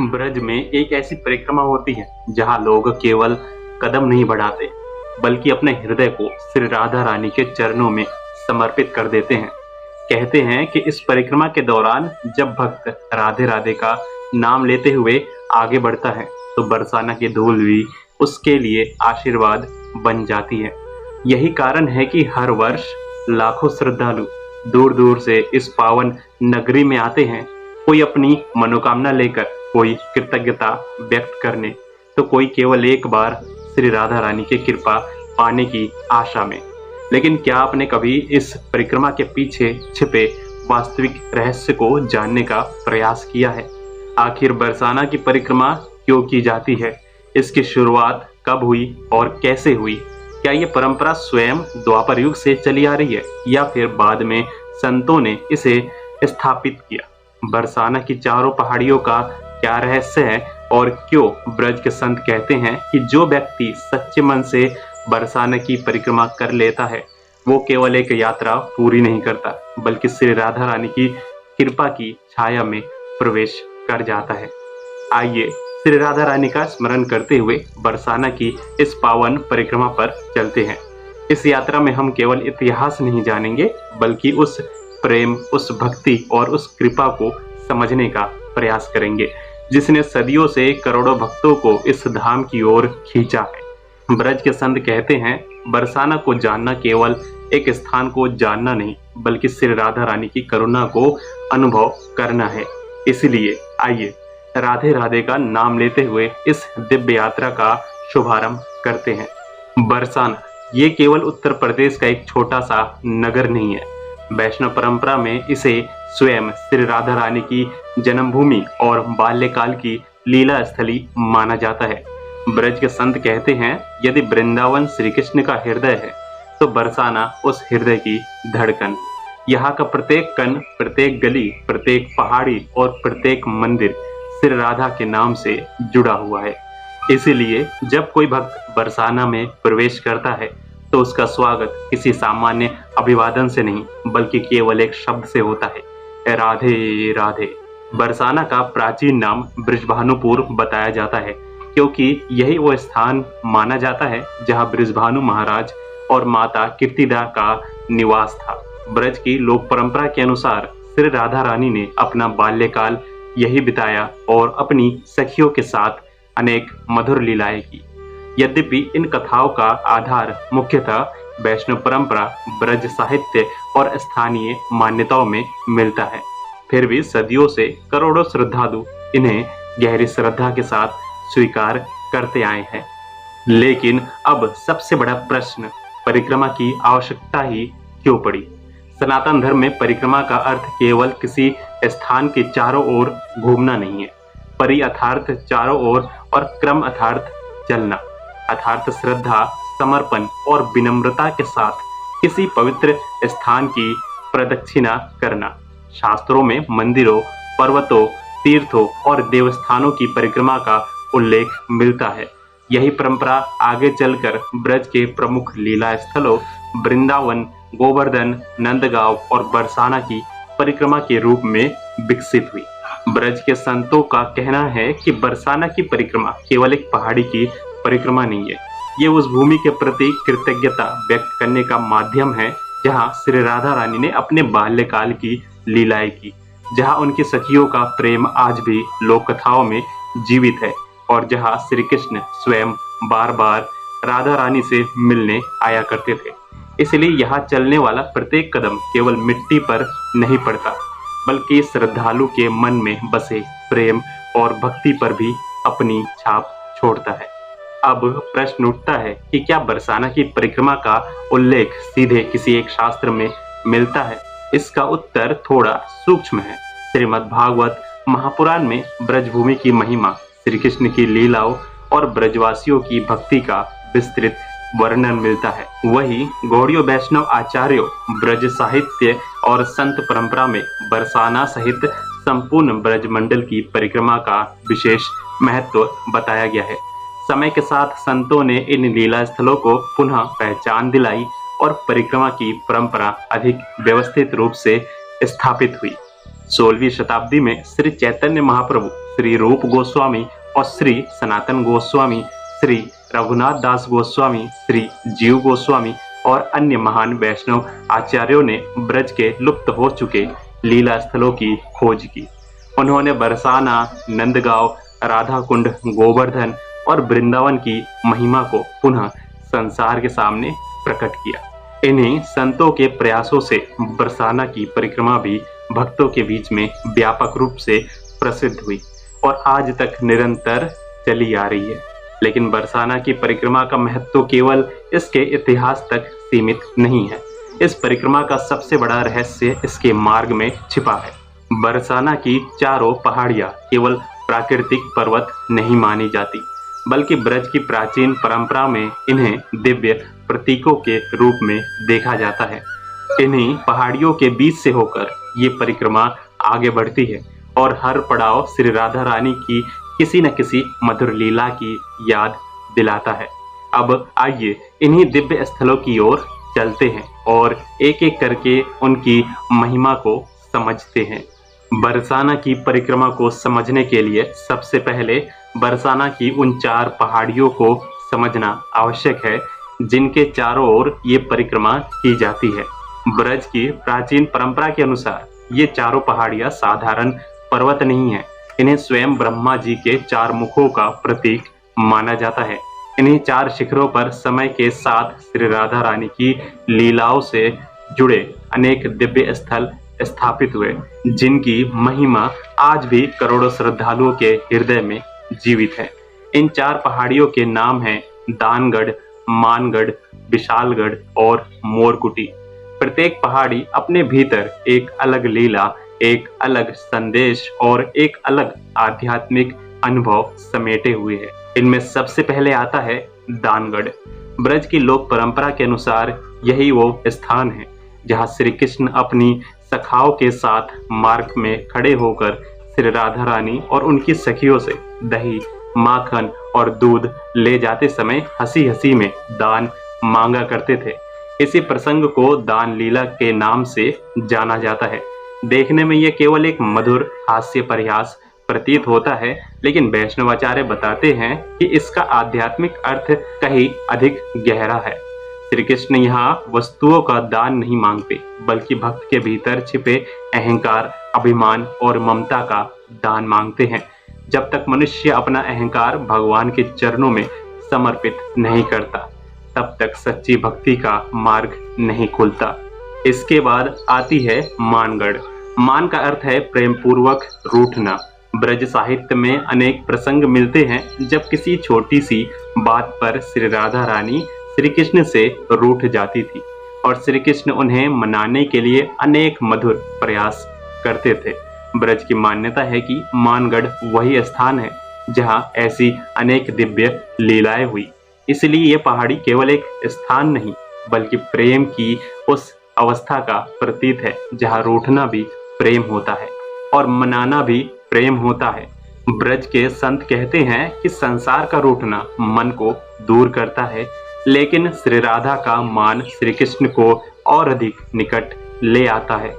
ब्रज में एक ऐसी परिक्रमा होती है जहां लोग केवल कदम नहीं बढ़ाते बल्कि अपने हृदय को श्री राधा रानी के चरणों में समर्पित कर देते हैं। कहते हैं कि इस परिक्रमा के दौरान जब भक्त राधे राधे का नाम लेते हुए आगे बढ़ता है तो बरसाना की धूल भी उसके लिए आशीर्वाद बन जाती है। यही कारण है कि हर वर्ष लाखों श्रद्धालु दूर दूर से इस पावन नगरी में आते हैं, कोई अपनी मनोकामना लेकर, कोई कृतज्ञता व्यक्त करने, तो कोई केवल एक बार श्री राधा रानी की कृपा पाने की आशा में। लेकिन क्या आपने कभी इस परिक्रमा के पीछे छिपे वास्तविक रहस्य को जानने का प्रयास किया है? आखिर बरसाना की परिक्रमा क्यों की जाती है? इसकी शुरुआत कब हुई और कैसे हुई? क्या ये परंपरा स्वयं द्वापर युग से चली आ रही है या फिर बाद में संतों ने इसे स्थापित किया? बरसाना की चारों पहाड़ियों का क्या रहस्य है और क्यों ब्रज के संत कहते हैं कि जो व्यक्ति सच्चे मन से बरसाना की परिक्रमा कर लेता है वो केवल एक यात्रा पूरी नहीं करता बल्कि श्री राधा रानी की कृपा की छाया में प्रवेश कर जाता है। आइए श्री राधा रानी का स्मरण करते हुए बरसाना की इस पावन परिक्रमा पर चलते हैं। इस यात्रा में हम केवल इतिहास नहीं जानेंगे बल्कि उस प्रेम, उस भक्ति और उस कृपा को समझने का प्रयास करेंगे जिसने सदियों से करोड़ों भक्तों को इस धाम की ओर खींचा है। ब्रज के संत कहते हैं बरसाना को जानना केवल एक स्थान को जानना नहीं बल्कि श्री राधा रानी की करुणा को अनुभव करना है। इसलिए आइए राधे राधे का नाम लेते हुए इस दिव्य यात्रा का शुभारंभ करते हैं। बरसाना ये केवल उत्तर प्रदेश का एक छोटा सा नगर नहीं है। वैष्णव परंपरा में इसे स्वयं श्री राधा रानी की जन्मभूमि और बाल्यकाल की लीला स्थली माना जाता है। ब्रज के संत कहते हैं यदि वृंदावन श्री कृष्ण का हृदय है तो बरसाना उस हृदय की धड़कन। यहाँ का प्रत्येक कण, प्रत्येक गली, प्रत्येक पहाड़ी और प्रत्येक मंदिर श्री राधा के नाम से जुड़ा हुआ है। इसीलिए जब कोई भक्त बरसाना में प्रवेश करता है तो उसका स्वागत किसी सामान्य अभिवादन से नहीं बल्कि केवल एक शब्द से होता है, राधे राधे। बरसाना का प्राचीन नाम बृजभानुपुर बताया जाता है क्योंकि यही वो स्थान माना जाता है जहां बृजभानु महाराज और माता कीर्तिदा का निवास था। ब्रज की लोक परंपरा के अनुसार श्री राधा रानी ने अपना बाल्यकाल यही बिताया और अपनी सखियों के साथ अनेक मधुर लीलाएं की। यद्यपि इन कथाओं का आधार मुख्यतः वैष्णव परंपरा, ब्रज साहित्य और स्थानीय मान्यताओं में मिलता है, फिर भी सदियों से करोड़ों श्रद्धालु इन्हें गहरी श्रद्धा के साथ स्वीकार करते आए हैं। लेकिन अब सबसे बड़ा प्रश्न, परिक्रमा की आवश्यकता ही क्यों पड़ी? सनातन धर्म में परिक्रमा का अर्थ केवल किसी स्थान के चारों ओर घूमना नहीं है। परि अर्थात चारों ओर और क्रम अर्थात चलना, अर्थात श्रद्धा, समर्पण और विनम्रता के साथ किसी पवित्र स्थान की प्रदक्षिणा करना। शास्त्रों में मंदिरों, पर्वतों, तीर्थों और देवस्थानों की परिक्रमा का उल्लेख मिलता है। यही परंपरा आगे चलकर ब्रज के प्रमुख लीला स्थलों वृंदावन, गोवर्धन, नंदगांव और बरसाना की परिक्रमा के रूप में विकसित हुई। ब्रज के संतों का कहना है कि बरसाना की परिक्रमा केवल एक पहाड़ी की परिक्रमा नहीं है, ये उस भूमि के प्रति कृतज्ञता व्यक्त करने का माध्यम है जहां श्री राधा रानी ने अपने बाल्यकाल की लीलाएं की, जहां उनकी सखियों का प्रेम आज भी लोक कथाओं में जीवित है और जहां श्री कृष्ण स्वयं बार बार राधा रानी से मिलने आया करते थे। इसलिए यहाँ चलने वाला प्रत्येक कदम केवल मिट्टी पर नहीं पड़ता बल्कि श्रद्धालु के मन में बसे प्रेम और भक्ति पर भी अपनी छाप छोड़ता है। अब प्रश्न उठता है कि क्या बरसाना की परिक्रमा का उल्लेख सीधे किसी एक शास्त्र में मिलता है? इसका उत्तर थोड़ा सूक्ष्म है। श्रीमद् भागवत महापुराण में ब्रजभूमि की महिमा, श्री कृष्ण की लीलाओं और ब्रजवासियों की भक्ति का विस्तृत वर्णन मिलता है। वही गौड़ीय वैष्णव आचार्यों, ब्रज साहित्य और संत परंपरा में बरसाना सहित संपूर्ण ब्रज मंडल की परिक्रमा का विशेष महत्व बताया गया है। समय के साथ संतों ने इन लीला स्थलों को पुनः पहचान दिलाई और परिक्रमा की परंपरा अधिक व्यवस्थित रूप से स्थापित हुई। 16वीं शताब्दी में श्री चैतन्य महाप्रभु, श्री रूप गोस्वामी और श्री सनातन गोस्वामी, श्री रघुनाथ दास गोस्वामी, श्री जीव गोस्वामी और अन्य महान वैष्णव आचार्यों ने ब्रज के लुप्त हो चुके लीला स्थलों की खोज की। उन्होंने बरसाना, नंदगांव, राधा कुंड, गोवर्धन और वृंदावन की महिमा को पुनः संसार के सामने प्रकट किया। इन्हीं संतों के प्रयासों से बरसाना की परिक्रमा भी भक्तों के बीच में व्यापक रूप से प्रसिद्ध हुई और आज तक निरंतर चली आ रही है। लेकिन बरसाना की परिक्रमा का महत्व केवल इसके इतिहास तक सीमित नहीं है। इस परिक्रमा का सबसे बड़ा रहस्य इसके मार्ग में छिपा है। बरसाना की चारों पहाड़ियां केवल प्राकृतिक पर्वत नहीं मानी जाती, बल्कि ब्रज की प्राचीन परंपरा में इन्हें दिव्य प्रतीकों के रूप में देखा जाता है। इन्हीं पहाड़ियों के बीच से होकर ये परिक्रमा आगे बढ़ती है और हर पड़ाव श्री राधा रानी की किसी न किसी मधुर लीला की याद दिलाता है। अब आइए इन्हीं दिव्य स्थलों की ओर चलते हैं और एक एक करके उनकी महिमा को समझते हैं। बरसाना की परिक्रमा को समझने के लिए सबसे पहले बरसाना की उन 4 पहाड़ियों को समझना आवश्यक है जिनके चारों ओर ये परिक्रमा की जाती है। ब्रज की प्राचीन परंपरा के अनुसार ये चारों पहाड़ियां साधारण पर्वत नहीं है। इन्हें स्वयं ब्रह्मा जी के 4 मुखों का प्रतीक माना जाता है। इन्हीं 4 शिखरों पर समय के साथ श्री राधा रानी की लीलाओं से जुड़े अनेक दिव्य स्थल स्थापित हुए, जिनकी महिमा आज भी करोड़ों श्रद्धालुओं के हृदय में जीवित है। इन 4 पहाड़ियों के नाम हैं दानगढ़, मानगढ़, विशालगढ़ और मोरकुटी। प्रत्येक पहाड़ी अपने भीतर एक अलग लीला, एक अलग संदेश और एक अलग आध्यात्मिक अनुभव समेटे हुए है। इनमें सबसे पहले आता है दानगढ़। ब्रज की लोक परंपरा के अनुसार यही वो स्थान है जहाँ श्री कृष्ण अपनी सखाओं के साथ मार्ग में खड़े होकर श्री राधा रानी और उनकी सखियों से दही, माखन और दूध ले जाते समय हंसी हंसी में दान मांगा करते थे। इसी प्रसंग को दान लीला के नाम से जाना जाता है। देखने में यह केवल एक मधुर हास्य परिहास प्रतीत होता है, लेकिन वैष्णवाचार्य बताते हैं कि इसका आध्यात्मिक अर्थ कहीं अधिक गहरा है। श्री कृष्ण यहाँ वस्तुओं का दान नहीं मांगते, बल्कि भक्त के भीतर छिपे अहंकार, अभिमान और ममता का दान मांगते हैं। जब तक मनुष्य अपना अहंकार भगवान के चरणों में समर्पित नहीं करता, तब तक सच्ची भक्ति का मार्ग नहीं खुलता। इसके बाद आती है मानगढ़। मान का अर्थ है प्रेम पूर्वक रूठना। ब्रज साहित्य में अनेक प्रसंग मिलते हैं जब किसी छोटी सी बात पर श्री राधा रानी श्री कृष्ण से रूठ जाती थी और श्री कृष्ण उन्हें मनाने के लिए अनेक मधुर प्रयास करते थे। ब्रज की मान्यता है कि मानगढ़ वही स्थान है जहां ऐसी अनेक दिव्य लीलाएं हुई। इसलिए ये पहाड़ी केवल एक स्थान नहीं, बल्कि प्रेम की उस अवस्था का प्रतीक है जहां रूठना भी प्रेम होता है और मनाना भी प्रेम होता है। ब्रज के संत कहते हैं कि संसार का रूठना मन को दूर करता है, लेकिन श्री राधा का मान श्री कृष्ण को और अधिक निकट ले आता है।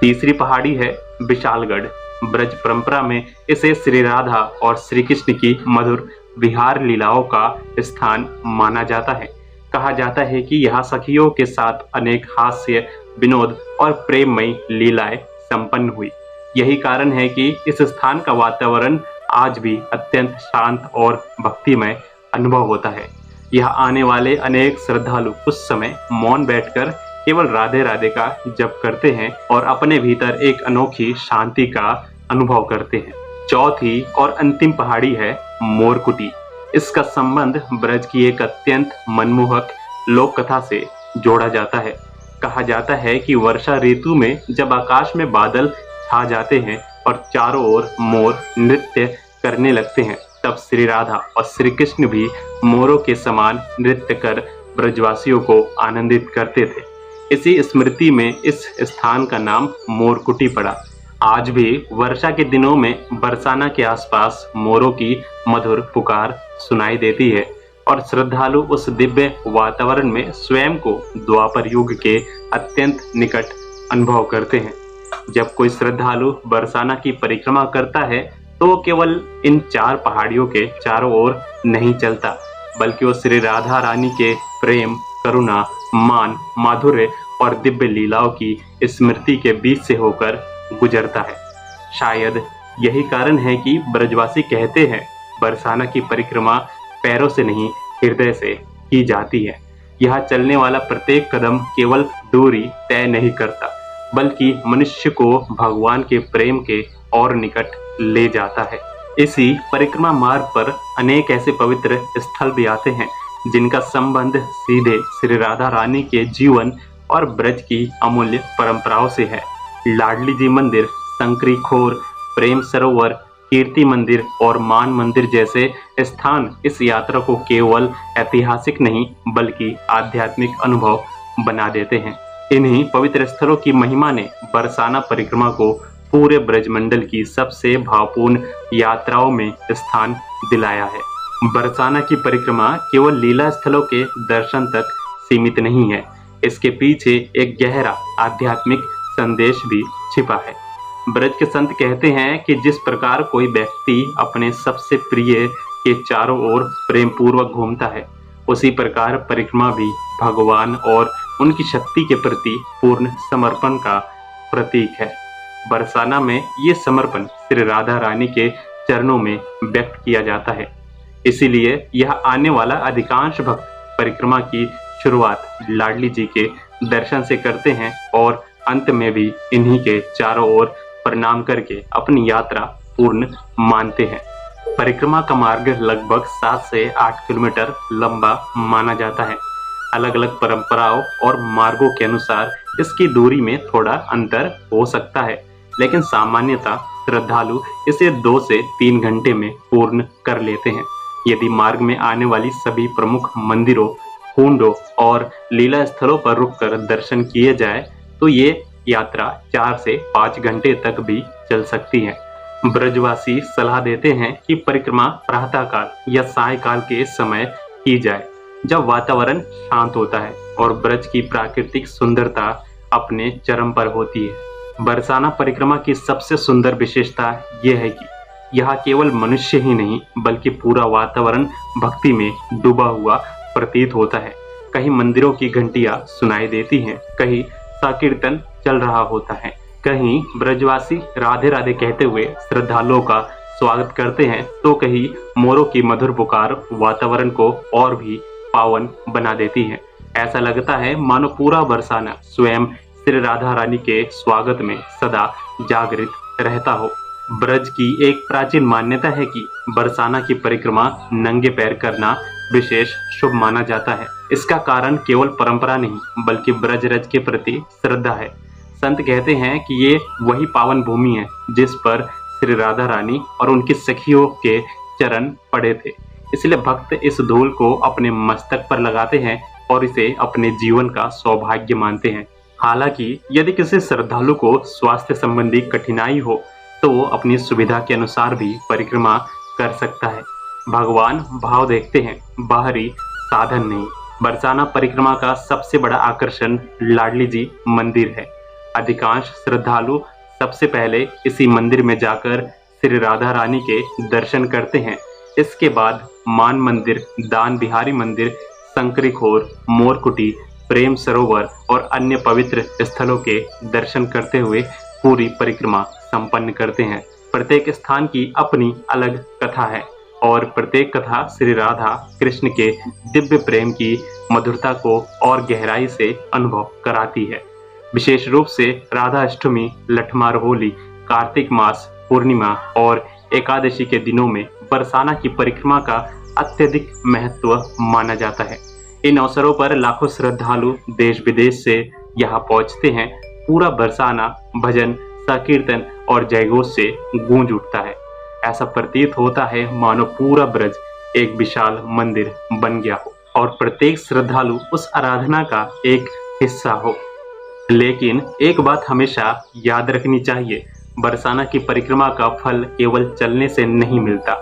तीसरी पहाड़ी है विशालगढ़। ब्रज परंपरा में इसे श्री राधा और श्री कृष्ण की मधुर विहार लीलाओं का स्थान माना जाता है। कहा जाता है कि यहाँ सखियों के साथ अनेक हास्य, विनोद और प्रेममयी लीलाएं संपन्न हुई। यही कारण है कि इस स्थान का वातावरण आज भी अत्यंत शांत और भक्तिमय अनुभव होता है। यहाँ आने वाले अनेक श्रद्धालु उस समय मौन बैठकर केवल राधे राधे का जप करते हैं और अपने भीतर एक अनोखी शांति का अनुभव करते हैं। चौथी और अंतिम पहाड़ी है मोरकुटी। इसका संबंध ब्रज की एक अत्यंत मनमोहक लोक कथा से जोड़ा जाता है। कहा जाता है कि वर्षा ऋतु में जब आकाश में बादल छा जाते हैं और चारों ओर मोर नृत्य करने लगते हैं, तब श्री राधा और श्री कृष्ण भी मोरों के समान नृत्य कर ब्रजवासियों को आनंदित करते थे। इसी स्मृति में इस स्थान का नाम मोरकुटी पड़ा। आज भी वर्षा के दिनों में बरसाना के आसपास मोरों की मधुर पुकार सुनाई देती है और श्रद्धालु उस दिव्य वातावरण में स्वयं को द्वापर युग के अत्यंत निकट अनुभव करते हैं। जब कोई श्रद्धालु बरसाना की परिक्रमा करता है तो वो केवल इन 4 पहाड़ियों के चारों ओर नहीं चलता, बल्कि वो श्री राधा रानी के प्रेम, करुणा, मान, माधुर्य और दिव्य लीलाओं की स्मृति के बीच से होकर गुजरता है। शायद यही कारण है कि ब्रजवासी कहते हैं, बरसाना की परिक्रमा पैरों से नहीं, हृदय से की जाती है। यहाँ चलने वाला प्रत्येक कदम केवल दूरी तय नहीं करता, बल्कि मनुष्य को भगवान के प्रेम के और निकट ले जाता है। इसी परिक्रमा मार्ग पर अनेक ऐसे पवित्र स्थल भी आते हैं जिनका संबंध सीधे श्री राधा रानी के जीवन और ब्रज की अमूल्य परंपराओं से है। लाडली जी मंदिर, संकरी खोर, प्रेम सरोवर, कीर्ति मंदिर और मान मंदिर जैसे स्थान इस यात्रा को केवल ऐतिहासिक नहीं बल्कि आध्यात्मिक अनुभव बना देते हैं। इन्हीं पवित्र स्थलों की महिमा ने बरसाना परिक्रमा को पूरे ब्रजमंडल की सबसे भावपूर्ण यात्राओं में स्थान दिलाया है। बरसाना की परिक्रमा केवल लीला स्थलों के दर्शन तक सीमित नहीं है, इसके पीछे एक गहरा आध्यात्मिक संदेश भी छिपा है। ब्रज के संत कहते हैं कि जिस प्रकार कोई व्यक्ति अपने सबसे प्रिय के चारों ओर प्रेम पूर्वक घूमता है, उसी प्रकार परिक्रमा भी भगवान और उनकी शक्ति के प्रति पूर्ण समर्पण का प्रतीक है। बरसाना में ये समर्पण श्री राधा रानी के चरणों में व्यक्त किया जाता है। इसीलिए यह आने वाला अधिकांश भक्त परिक्रमा की शुरुआत लाडली जी के दर्शन से करते हैं और अंत में भी इन्हीं के चारों ओर प्रणाम करके अपनी यात्रा पूर्ण मानते हैं। परिक्रमा का मार्ग लगभग 7 से 8 किलोमीटर लंबा माना जाता है। अलग अलग परंपराओं और मार्गों के अनुसार इसकी दूरी में थोड़ा अंतर हो सकता है, लेकिन सामान्यतः श्रद्धालु इसे 2 से 3 घंटे में पूर्ण कर लेते हैं। यदि मार्ग में आने वाली सभी प्रमुख मंदिरों, कुंडों और लीला स्थलों पर रुककर दर्शन किए जाए तो ये यात्रा 4 से 5 घंटे तक भी चल सकती है। ब्रजवासी सलाह देते हैं कि परिक्रमा प्रातःकाल या सायकाल के समय की जाए, जब वातावरण शांत होता है और ब्रज की प्राकृतिक सुंदरता अपने चरम पर होती है। बरसाना परिक्रमा की सबसे सुंदर विशेषता यह है कि यहाँ केवल मनुष्य ही नहीं बल्कि पूरा वातावरण भक्ति में डूबा हुआ प्रतीत होता है। कहीं मंदिरों की घंटियां सुनाई देती हैं, कहीं संकीर्तन चल रहा होता है, कहीं ब्रजवासी राधे राधे कहते हुए श्रद्धालुओं का स्वागत करते हैं, तो कहीं मोरों की मधुर पुकार वातावरण को और भी पावन बना देती है। ऐसा लगता है मानो पूरा बरसाना स्वयं श्री राधा रानी के स्वागत में सदा जागृत रहता हो। ब्रज की एक प्राचीन मान्यता है कि बरसाना की परिक्रमा नंगे पैर करना विशेष शुभ माना जाता है। इसका कारण केवल परंपरा नहीं बल्कि ब्रजरज के प्रति श्रद्धा है। संत कहते हैं कि ये वही पावन भूमि है जिस पर श्री राधा रानी और उनकी सखियों के चरण पड़े थे, इसलिए भक्त इस धूल को अपने मस्तक पर लगाते हैं और इसे अपने जीवन का सौभाग्य मानते हैं। हालांकि यदि किसी श्रद्धालु को स्वास्थ्य संबंधी कठिनाई हो तो वो अपनी सुविधा के अनुसार भी परिक्रमा कर सकता है। भगवान भाव देखते हैं, बाहरी साधन नहीं। बरसाना परिक्रमा का सबसे बड़ा आकर्षण लाडली जी मंदिर है। अधिकांश श्रद्धालु सबसे पहले इसी मंदिर में जाकर श्री राधा रानी के दर्शन करते हैं। इसके बाद मान मंदिर, दान बिहारी मंदिर, संकरी खोर, मोरकुटी, प्रेम सरोवर और अन्य पवित्र स्थलों के दर्शन करते हुए पूरी परिक्रमा संपन्न करते हैं। प्रत्येक स्थान की अपनी अलग कथा है और प्रत्येक कथा श्री राधा कृष्ण के दिव्य प्रेम की मधुरता को और गहराई से अनुभव कराती है। विशेष रूप से राधा अष्टमी, लठमार होली, कार्तिक मास पूर्णिमा और एकादशी के दिनों में बरसाना की परिक्रमा का अत्यधिक महत्व माना जाता है। इन अवसरों पर लाखों श्रद्धालु देश विदेश से यहाँ पहुँचते हैं। पूरा बरसाना भजन, संकीर्तन और जयघोष से गूंज उठता है। ऐसा प्रतीत होता है मानो पूरा ब्रज एक विशाल मंदिर बन गया हो और प्रत्येक श्रद्धालु उस आराधना का एक हिस्सा हो। लेकिन एक बात हमेशा याद रखनी चाहिए, बरसाना की परिक्रमा का फल केवल चलने से नहीं मिलता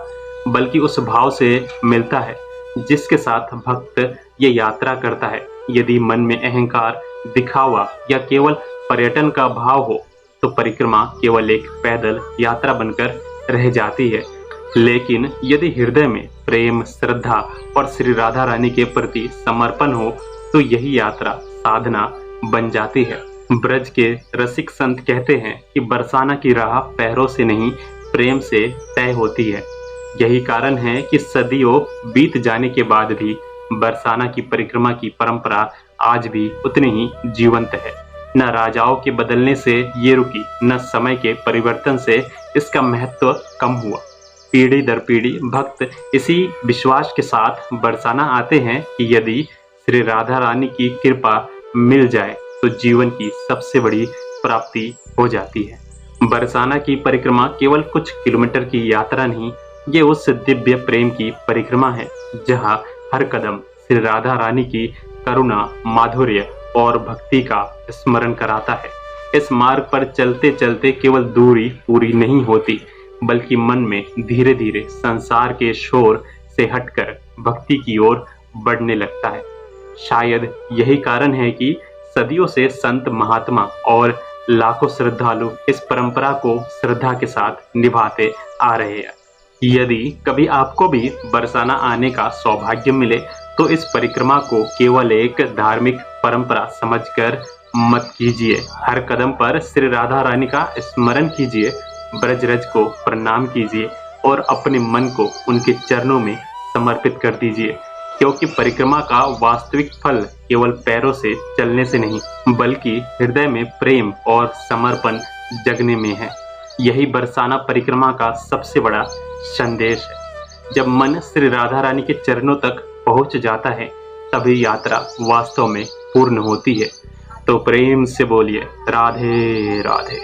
बल्कि उस भाव से मिलता है जिसके साथ भक्त ये यात्रा करता है। यदि मन में अहंकार, दिखावा या केवल पर्यटन का भाव हो तो परिक्रमा केवल एक पैदल यात्रा बनकर रह जाती है। लेकिन यदि हृदय में प्रेम, श्रद्धा और श्री राधा रानी के प्रति समर्पण हो तो यही यात्रा साधना बन जाती है। ब्रज के रसिक संत कहते हैं कि बरसाना की राह पैरों से नहीं, प्रेम से तय होती है। यही कारण है कि सदियों बीत जाने के बाद भी बरसाना की परिक्रमा की परंपरा आज भी उतनी ही जीवंत है। न राजाओं के बदलने से ये रुकी, न समय के परिवर्तन से इसका महत्व कम हुआ। पीढ़ी दर पीढ़ी भक्त इसी विश्वास के साथ बरसाना आते हैं कि यदि श्री राधा रानी की कृपा मिल जाए तो जीवन की सबसे बड़ी प्राप्ति हो जाती है। बरसाना की परिक्रमा केवल कुछ किलोमीटर की यात्रा नहीं, ये उस दिव्य प्रेम की परिक्रमा है जहाँ हर कदम श्री राधा रानी की करुणा, माधुर्य और भक्ति का स्मरण कराता है। इस मार्ग पर चलते चलते केवल दूरी पूरी नहीं होती, बल्कि मन में धीरे धीरे संसार के शोर से हटकर भक्ति की ओर बढ़ने लगता है। शायद यही कारण है कि सदियों से संत महात्मा और लाखों श्रद्धालु इस परंपरा को श्रद्धा के साथ निभाते आ रहे हैं। यदि कभी आपको भी बरसाना आने का सौभाग्य मिले तो इस परिक्रमा को केवल एक धार्मिक परंपरा समझकर मत कीजिए। हर कदम पर श्री राधा रानी का स्मरण कीजिए, ब्रजरज को प्रणाम कीजिए और अपने मन को उनके चरणों में समर्पित कर दीजिए, क्योंकि परिक्रमा का वास्तविक फल केवल पैरों से चलने से नहीं, बल्कि हृदय में प्रेम और समर्पण जगने में है। यही बरसाना परिक्रमा का सबसे बड़ा संदेश है। जब मन श्री राधा रानी के चरणों तक पहुंच जाता है तभी यात्रा वास्तव में पूर्ण होती है। तो प्रेम से बोलिए राधे राधे।